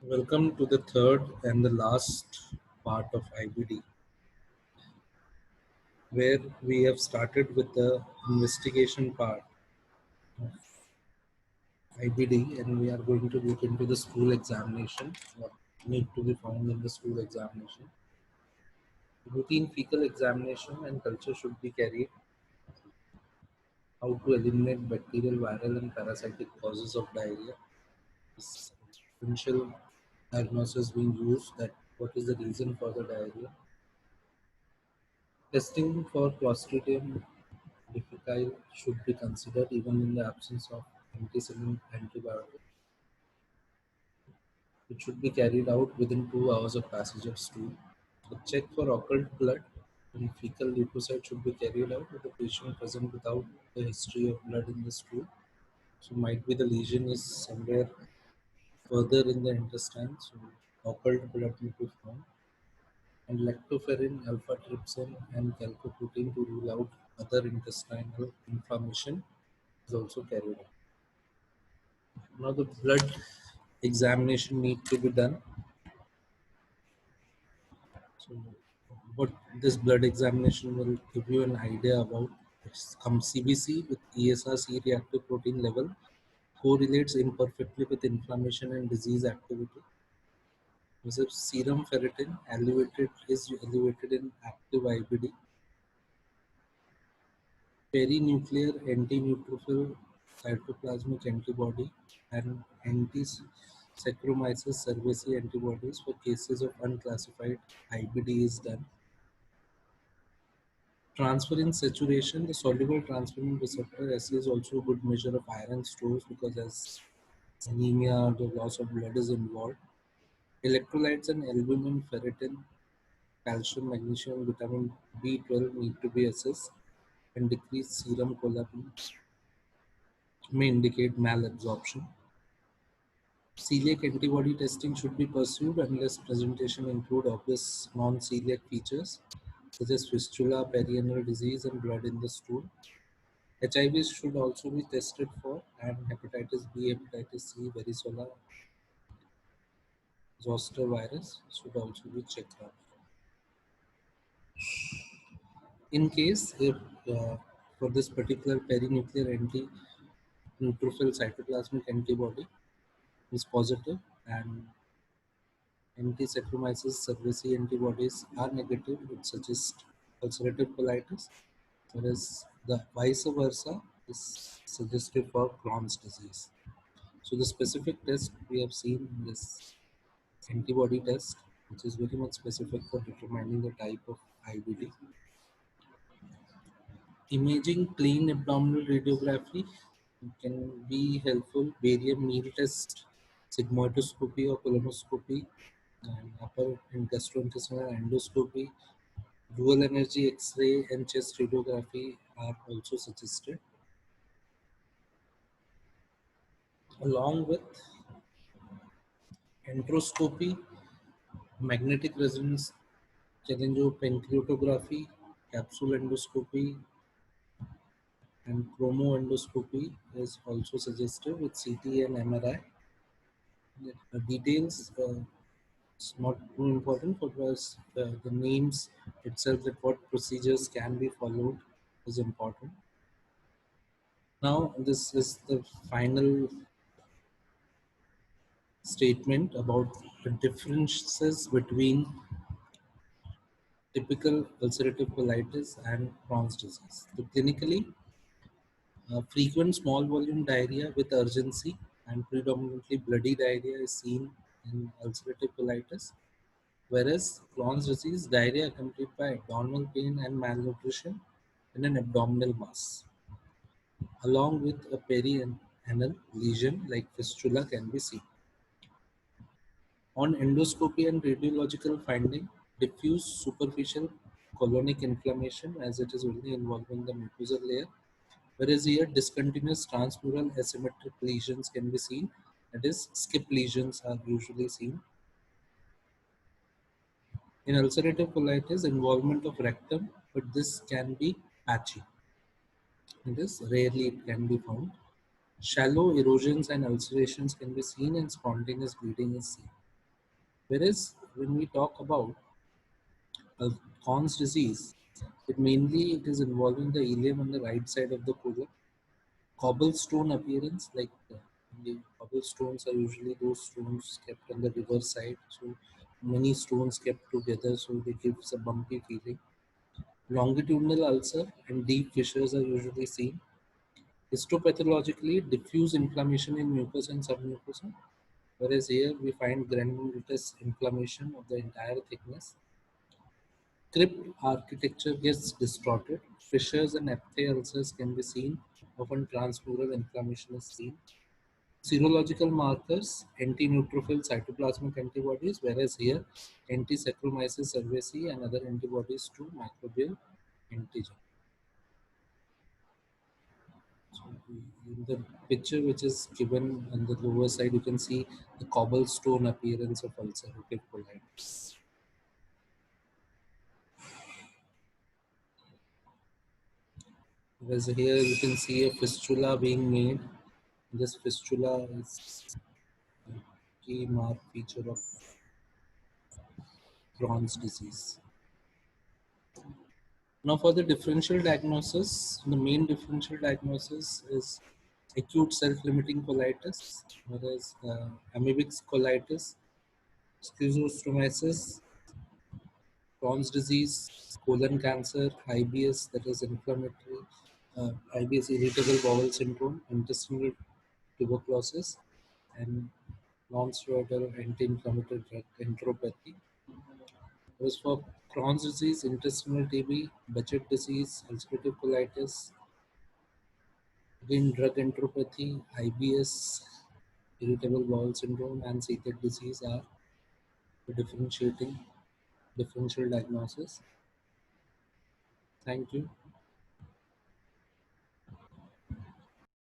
Welcome to the third and the last part of IBD, where we have started with the investigation part of IBD, and we are going to look into the school examination, what need to be found in the school examination. Routine fecal examination and culture should be carried. How to eliminate bacterial, viral, and parasitic causes of diarrhea. This differential diagnosis being used, that what is the reason for the diarrhea. Testing for Clostridium difficile should be considered even in the absence of ampicillin antibiotic. It should be carried out within 2 hours of passage of stool. A check for occult blood and fecal leukocyte should be carried out with the patient present without a history of blood in the stool. So might be the lesion is somewhere further in the intestine, so occult blood may be found. And lactoferrin, alpha trypsin, and calcitonin to rule out other intestinal inflammation is also carried out. Now the blood examination need to be done. So what this blood examination will give you an idea about some CBC with ESR C-reactive protein level correlates imperfectly with inflammation and disease activity. Because serum ferritin is elevated in active IBD. Perinuclear anti-neutrophil cytoplasmic antibody and anti-Saccharomyces cerevisiae antibodies for cases of unclassified IBD is done. Transferrin saturation, the soluble transferrin receptor assay is also a good measure of iron stores because as anemia, the loss of blood is involved. Electrolytes and albumin, ferritin, calcium, magnesium, vitamin B12 need to be assessed, and decreased serum cholesterol may indicate malabsorption. Celiac antibody testing should be pursued unless presentation include obvious non-celiac features such as fistula, perianal disease, and blood in the stool. HIV should also be tested for, and hepatitis B, hepatitis C, varicella, zoster virus should also be checked out. In case if for this particular perinuclear anti-neutrophil cytoplasmic antibody is positive and anti-Saccharomyces cerevisiae antibodies are negative, it suggests ulcerative colitis, whereas the vice versa is suggestive for Crohn's disease. So the specific test we have seen is antibody test, which is very much specific for determining the type of IBD. Imaging clean abdominal radiography can be helpful. Barium meal test, sigmoidoscopy or colonoscopy, and upper and gastrointestinal endoscopy, dual energy X-ray and chest radiography are also suggested, along with enteroscopy, magnetic resonance challengopancreatography, capsule endoscopy, and chromoendoscopy is also suggested with CT and MRI. The details it's not too important because the names itself that what procedures can be followed is important. Now this is the final statement about the differences between typical ulcerative colitis and Crohn's disease. So clinically, frequent small volume diarrhea with urgency and predominantly bloody diarrhea is seen in ulcerative colitis, whereas Crohn's disease diarrhea accompanied by abdominal pain and malnutrition in an abdominal mass, along with a perianal lesion like fistula can be seen. On endoscopy and radiological finding, diffuse superficial colonic inflammation as it is only involving the mucosal layer, whereas here discontinuous transmural asymmetric lesions can be seen, that is skip lesions are usually seen. In ulcerative colitis, involvement of rectum, but this can be patchy. It is rarely it can be found. Shallow erosions and ulcerations can be seen and spontaneous bleeding is seen. Whereas when we talk about Crohn's disease, it is involving the ileum on the right side of the colon. Cobblestone appearance, like the cobblestones are usually those stones kept on the river side. So many stones kept together, so they gives a bumpy feeling. Longitudinal ulcer and deep fissures are usually seen. Histopathologically, diffuse inflammation in mucus and submucosa, whereas here we find granulous inflammation of the entire thickness. Crypt architecture gets distorted. Fissures and aphtha ulcers can be seen. Often transmural inflammation is seen. Serological markers, anti-neutrophil cytoplasmic antibodies, whereas here anti-Saccharomyces cerevisiae and other antibodies to microbial antigen. So in the picture which is given on the lower side, you can see the cobblestone appearance of ulcerative colitis. Whereas here you can see a fistula being made. This fistula is a key mark feature of Crohn's disease. Now for the differential diagnosis, the main differential diagnosis is acute self-limiting colitis, whereas amoebic colitis, schistosomiasis, Crohn's disease, colon cancer, IBS, that is inflammatory, IBS, irritable bowel syndrome, intestinal tuberculosis, and non-steroidal anti-inflammatory drug enteropathy. Whereas for Crohn's disease, intestinal TB, Behçet disease, ulcerative colitis, again drug enteropathy, IBS, irritable bowel syndrome, and celiac disease are the differential diagnosis. Thank you.